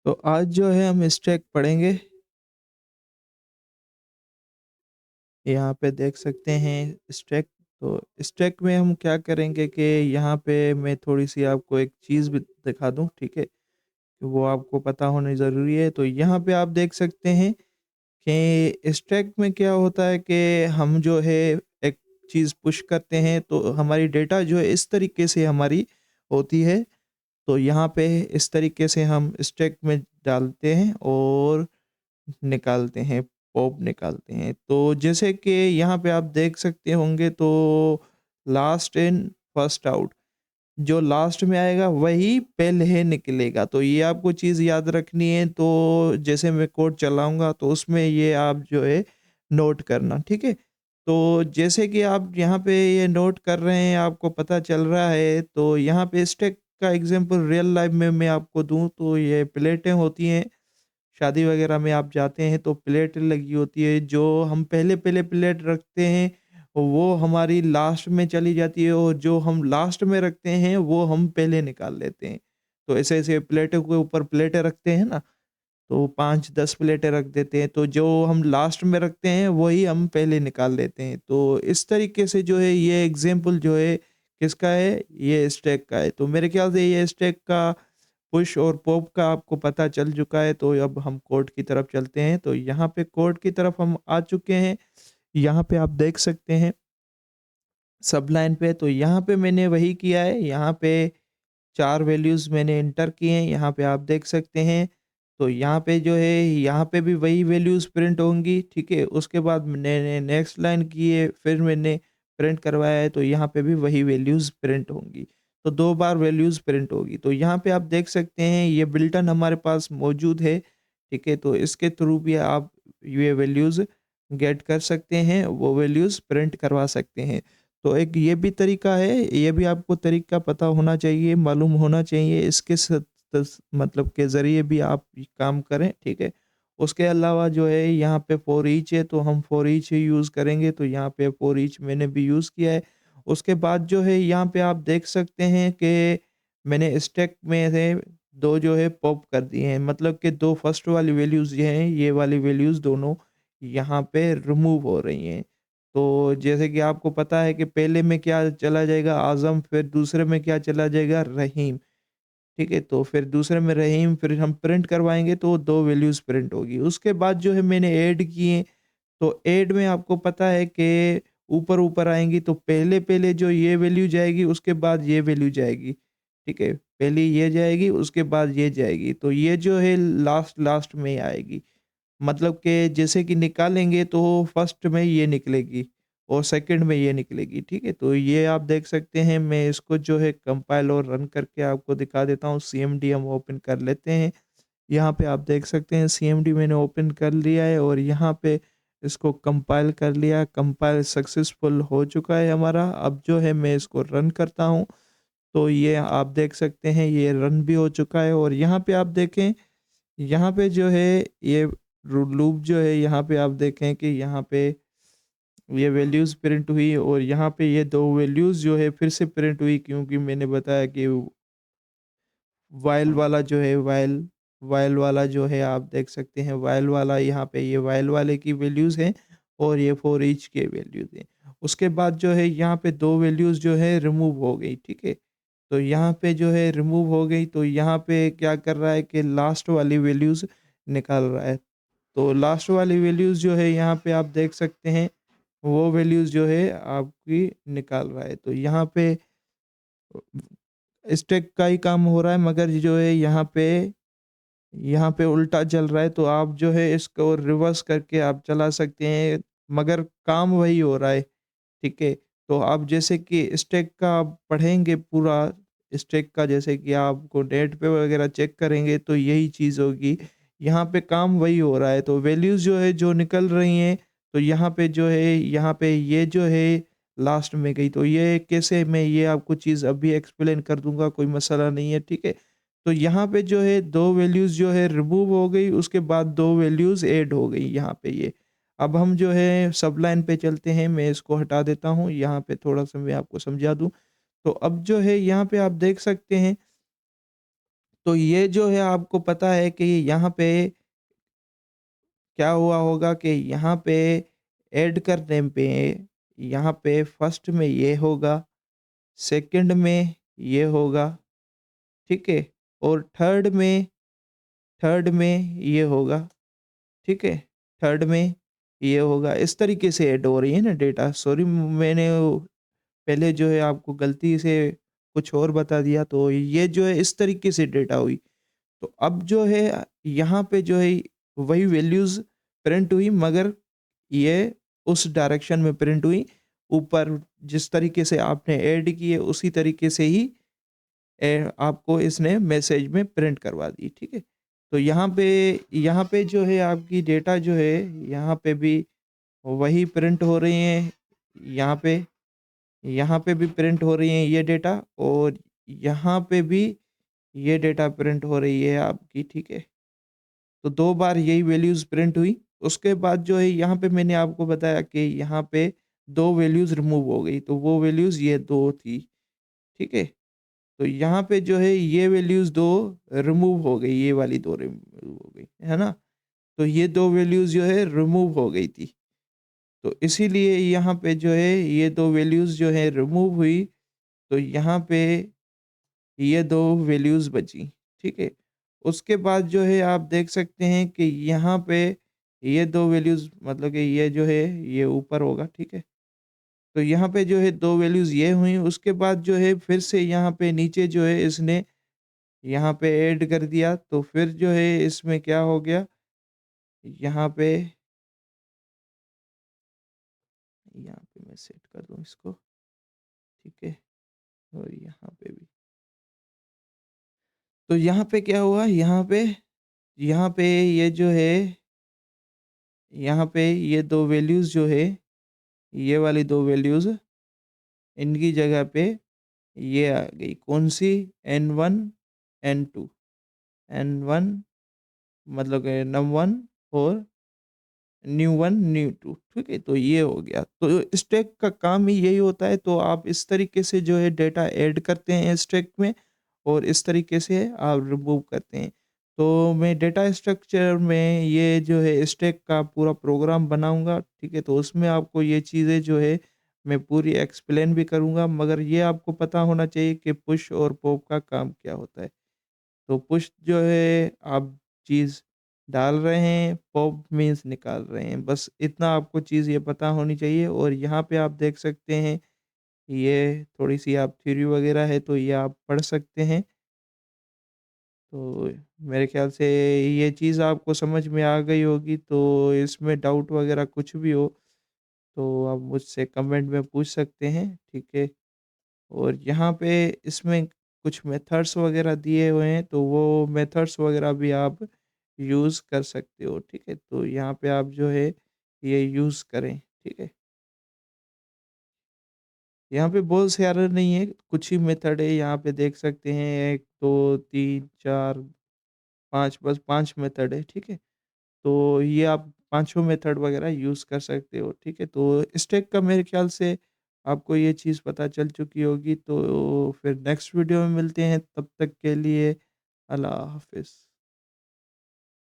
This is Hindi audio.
तो आज जो है हम स्टैक पढ़ेंगे। यहाँ पे देख सकते हैं स्टैक। तो स्टैक में हम क्या करेंगे कि यहाँ पे मैं थोड़ी-सी आपको एक चीज़ भी दिखा दूँ, ठीक है? वो आपको पता होनी ज़रूरी है। तो यहाँ पे आप देख सकते हैं कि स्टैक में क्या होता है कि हम जो है एक चीज़ पुश करते हैं तो हमारी डेटा जो है इस तरीके से हमारी होती है। तो यहाँ पे इस तरीके से हम स्टैक में डालते हैं और निकालते हैं, पॉप निकालते हैं। तो जैसे कि यहाँ पे आप देख सकते होंगे तो लास्ट इन फर्स्ट आउट, जो लास्ट में आएगा वही पहले निकलेगा। तो ये आपको चीज़ याद रखनी है। तो जैसे मैं कोड चलाऊँगा तो उसमें ये आप जो है नोट करना, ठीक है? तो जैसे कि आप यहाँ पे ये नोट कर रहे हैं, आपको पता चल रहा है, तो यहाँ पे स्टैक का एग्ज़ाम्पल रियल लाइफ़ में मैं आपको दूँ तो ये प्लेटें होती हैं। शादी वगैरह में आप जाते हैं तो प्लेट लगी होती है, जो हम पहले-पहले प्लेट रखते हैं, वो हमारी लास्ट में चली जाती है और जो हम लास्ट में रखते हैं, वो हम पहले निकाल लेते हैं। तो ऐसे-ऐसे प्लेटों के ऊपर प्लेटें रखते हैं ना, तो 5-10 प्लेटें रख देते हैं, तो जो हम लास्ट में रखते हैं, वही हम पहले निकाल लेते हैं। तो इस तरीके से जो है ये एग्ज़ाम्पल जो है किसका है? ये स्टैक का है। तो मेरे ख़्याल से ये स्टैक का पुश और पॉप का आपको पता चल चुका है, तो अब हम कोड की तरफ चलते हैं। तो यहाँ पे कोड की तरफ हम आ चुके हैं। यहाँ पे आप देख सकते हैं सब लाइन पे, तो यहाँ पे मैंने वही किया है। यहाँ पे 4 वैल्यूज़ मैंने एंटर किए हैं, यहाँ पे आप देख सकते हैं। तो यहाँ पे जो है, यहाँ पे भी वही वैल्यूज़ प्रिंट होंगी, ठीक है? उसके बाद मैंने नेक्स्ट लाइन की है, फिर मैंने प्रिंट करवाया है, तो यहाँ पे भी वही वैल्यूज़ प्रिंट होंगी। तो 2 बार वैल्यूज़ प्रिंट होगी। तो यहाँ पे आप देख सकते हैं ये बिल्टन हमारे पास मौजूद है, ठीक है? तो इसके थ्रू भी आप ये वैल्यूज़ गेट कर सकते हैं, वो वैल्यूज़ प्रिंट करवा सकते हैं। तो एक ये भी तरीका है, ये भी आपको तरीका पता होना चाहिए, मालूम होना चाहिए, इसके मतलब के ज़रिए भी आप ये काम करें, ठीक है? उसके अलावा जो है यहाँ पे फॉर ईच है, तो हम फॉर ईच ही यूज़ करेंगे, तो यहाँ पे फॉर ईच मैंने भी यूज़ किया है। उसके बाद जो है यहाँ पे आप देख सकते हैं कि मैंने स्टैक में से 2 जो है पॉप कर दिए हैं, मतलब कि 2 फर्स्ट वाली वैल्यूज़ ये हैं, ये वाली वैल्यूज़ दोनों यहाँ पे रिमूव हो रही हैं। तो जैसे कि आपको पता है कि पहले में क्या चला जाएगा आज़म, फिर दूसरे में क्या चला जाएगा रहीम, ठीक है? तो फिर दूसरे में रहीम, फिर हम प्रिंट करवाएँगे तो 2 वैल्यूज़ प्रिंट होगी। उसके बाद जो है मैंने ऐड किए, तो ऐड में आपको पता है कि ऊपर-ऊपर आएँगी, तो पहले-पहले जो ये वैल्यू जाएगी, उसके बाद ये वैल्यू जाएगी, ठीक है? पहले ये जाएगी, उसके बाद ये जाएगी, तो ये जो है लास्ट में आएगी। मतलब कि जैसे कि निकालेंगे तो फर्स्ट में ये निकलेगी और सेकंड में ये निकलेगी, ठीक है? तो ये आप देख सकते हैं, मैं इसको जो है कंपाइल और रन करके आपको दिखा देता हूँ। सीएमडी हम ओपन कर लेते हैं। यहाँ पे आप देख सकते हैं सीएमडी मैंने ओपन कर लिया है और यहाँ पे इसको कंपाइल कर लिया, कंपाइल सक्सेसफुल हो चुका है हमारा। अब जो है मैं इसको रन करता हूँ, तो ये आप देख सकते हैं ये रन भी हो चुका है और यहाँ पे आप देखें, यहाँ पे जो है ये लूप जो है, यहाँ पे आप देखें कि यहाँ पे ये वैल्यूज़ प्रिंट हुई और यहाँ पे ये 2 वैल्यूज़ जो है फिर से प्रिंट हुई, क्योंकि मैंने बताया कि व्हाइल वाला जो है व्हाइल वाला जो है आप देख सकते हैं व्हाइल वाला, यहाँ पे ये व्हाइल वाले की वैल्यूज़ हैं और ये फॉर ईच के वैल्यूज़ हैं। उसके बाद जो है यहाँ पे 2 वैल्यूज़ जो है रिमूव हो गई, ठीक है? तो यहाँ पे जो है रिमूव हो गई, तो यहाँ पे क्या कर रहा है कि लास्ट वाली वैल्यूज़ निकाल रहा है। तो लास्ट वाली वैल्यूज़ जो है यहाँ पे आप देख सकते हैं, वो वैल्यूज़ जो है आपकी निकाल रहा है। तो स्टैक का ही काम हो रहा है, मगर जो है यहाँ पे उल्टा चल रहा है, तो आप जो है इसको रिवर्स करके आप चला सकते हैं, मगर काम वही हो रहा है, ठीक है? तो आप जैसे कि स्टैक का आप पढ़ेंगे पूरा, स्टैक का जैसे कि आपको नेट पे वगैरह चेक करेंगे तो यही चीज़ होगी। यहाँ पे काम वही हो रहा है, तो वैल्यूज़ जो है जो निकल रही हैं, तो यहाँ पे जो है यहाँ पे ये जो है लास्ट में गई, तो ये कैसे, मैं ये आपको चीज़ अभी एक्सप्लेन कर दूँगा, कोई मसला नहीं है, ठीक है? तो यहाँ पे जो है 2 वैल्यूज़ जो है रिमूव हो गई, उसके बाद 2 वैल्यूज़ ऐड हो गई यहाँ पे ये। अब हम जो है सब लाइन पे चलते हैं, मैं इसको हटा देता हूँ, यहाँ पे थोड़ा-सा मैं आपको समझा दूँ। तो अब जो है यहाँ पे आप देख सकते हैं तो ये जो है आपको पता है कि यहाँ पे क्या हुआ होगा कि यहाँ पे ऐड करने पे यहाँ पे फर्स्ट में ये होगा, सेकंड में ये होगा, ठीक है? और थर्ड में ये होगा, ठीक है? थर्ड में ये होगा। इस तरीके से ऐड हो रही है ना डेटा। सॉरी मैंने वो पहले जो है आपको गलती से कुछ और बता दिया, तो ये जो है इस तरीके से डेटा हुई। तो अब जो है यहाँ पे जो है वही वैल्यूज़ प्रिंट हुई, मगर ये उस डायरेक्शन में प्रिंट हुई। ऊपर जिस तरीके से आपने ऐड की है उसी तरीके से ही आपको इसने मैसेज में प्रिंट करवा दी, ठीक है? तो यहाँ पे जो है आपकी डेटा जो है यहाँ पे भी वही प्रिंट हो रही हैं। यहाँ पे यहाँ पे भी प्रिंट हो रही हैं ये डेटा, और यहाँ पे भी ये डेटा प्रिंट हो रही है आपकी, ठीक है? तो 2 बार यही वैल्यूज़ प्रिंट हुई। उसके बाद जो है यहाँ पे मैंने आपको बताया कि यहाँ पे 2 वैल्यूज़ रिमूव हो गई, तो वो वैल्यूज़ ये 2 थी, ठीक है? तो यहाँ पे जो है ये वैल्यूज़ 2 रिमूव हो गई, ये वाली 2 रिमूव हो गई, है ना? तो ये 2 वैल्यूज़ जो है रिमूव हो गई थी। तो इसीलिए यहाँ पे जो है ये 2 वैल्यूज़ जो है रिमूव हुई, तो यहाँ पे ये 2 वैल्यूज़ बची, ठीक है? उसके बाद जो है आप देख सकते हैं कि यहाँ पे ये 2 वैल्यूज़ मतलब कि ये जो है ये ऊपर होगा, ठीक है? तो यहाँ पे जो है 2 वैल्यूज़ ये हुई, उसके बाद जो है फिर से यहाँ पे नीचे जो है इसने यहाँ पे ऐड कर दिया, तो फिर जो है इसमें क्या हो गया, यहाँ पे यहाँ पे मैं सेट कर दूँ इसको, ठीक है? और यहाँ पे भी। तो यहाँ पे क्या हुआ, यहाँ पे ये जो है यहाँ पे ये 2 वैल्यूज़ जो है, ये वाली 2 वैल्यूज़ इनकी जगह पे ये आ गई, कौन-सी? N1, N2, N1 मतलब num1 और न्यू1, न्यू2, ठीक है? तो ये हो गया। तो स्टैक का काम ही यही होता है, तो आप इस तरीके से जो है डेटा ऐड करते हैं स्टैक में, और इस तरीके से आप रिमूव करते हैं। तो मैं डेटा स्ट्रक्चर में ये जो है स्टैक का पूरा प्रोग्राम बनाऊँगा, ठीक है? तो उसमें आपको ये चीज़ें जो है मैं पूरी एक्सप्लेन भी करूँगा, मगर ये आपको पता होना चाहिए कि पुश और पॉप का काम क्या होता है। तो पुश जो है आप चीज़ डाल रहे हैं, पॉप मीन्स निकाल रहे हैं। बस इतना आपको चीज़ ये पता होनी चाहिए, और यहाँ पे आप देख सकते हैं, ये थोड़ी-सी आप थ्योरी वगैरह है तो ये आप पढ़ सकते हैं। तो मेरे ख़्याल से ये चीज़ आपको समझ में आ गई होगी, तो इसमें डाउट वगैरह कुछ भी हो तो आप मुझसे कमेंट में पूछ सकते हैं, ठीक है? और यहाँ पे इसमें कुछ मेथड्स वगैरह दिए हुए हैं, तो वो मेथड्स वगैरह भी आप यूज़ कर सकते हो, ठीक है? तो यहाँ पे आप जो है ये यूज़ करें, ठीक है? यहाँ पे बहुत सारे नहीं है, कुछ ही मेथड है, यहाँ पे देख सकते हैं 1, 2, 3, 4, 5, बस 5 मेथड है, ठीक है? तो ये आप पाँचों मेथड वगैरह यूज़ कर सकते हो, ठीक है? तो स्टैक का मेरे ख़्याल से आपको ये चीज़ पता चल चुकी होगी, तो फिर नेक्स्ट वीडियो में मिलते हैं, तब तक के लिए अल्लाह हाफ़िज़।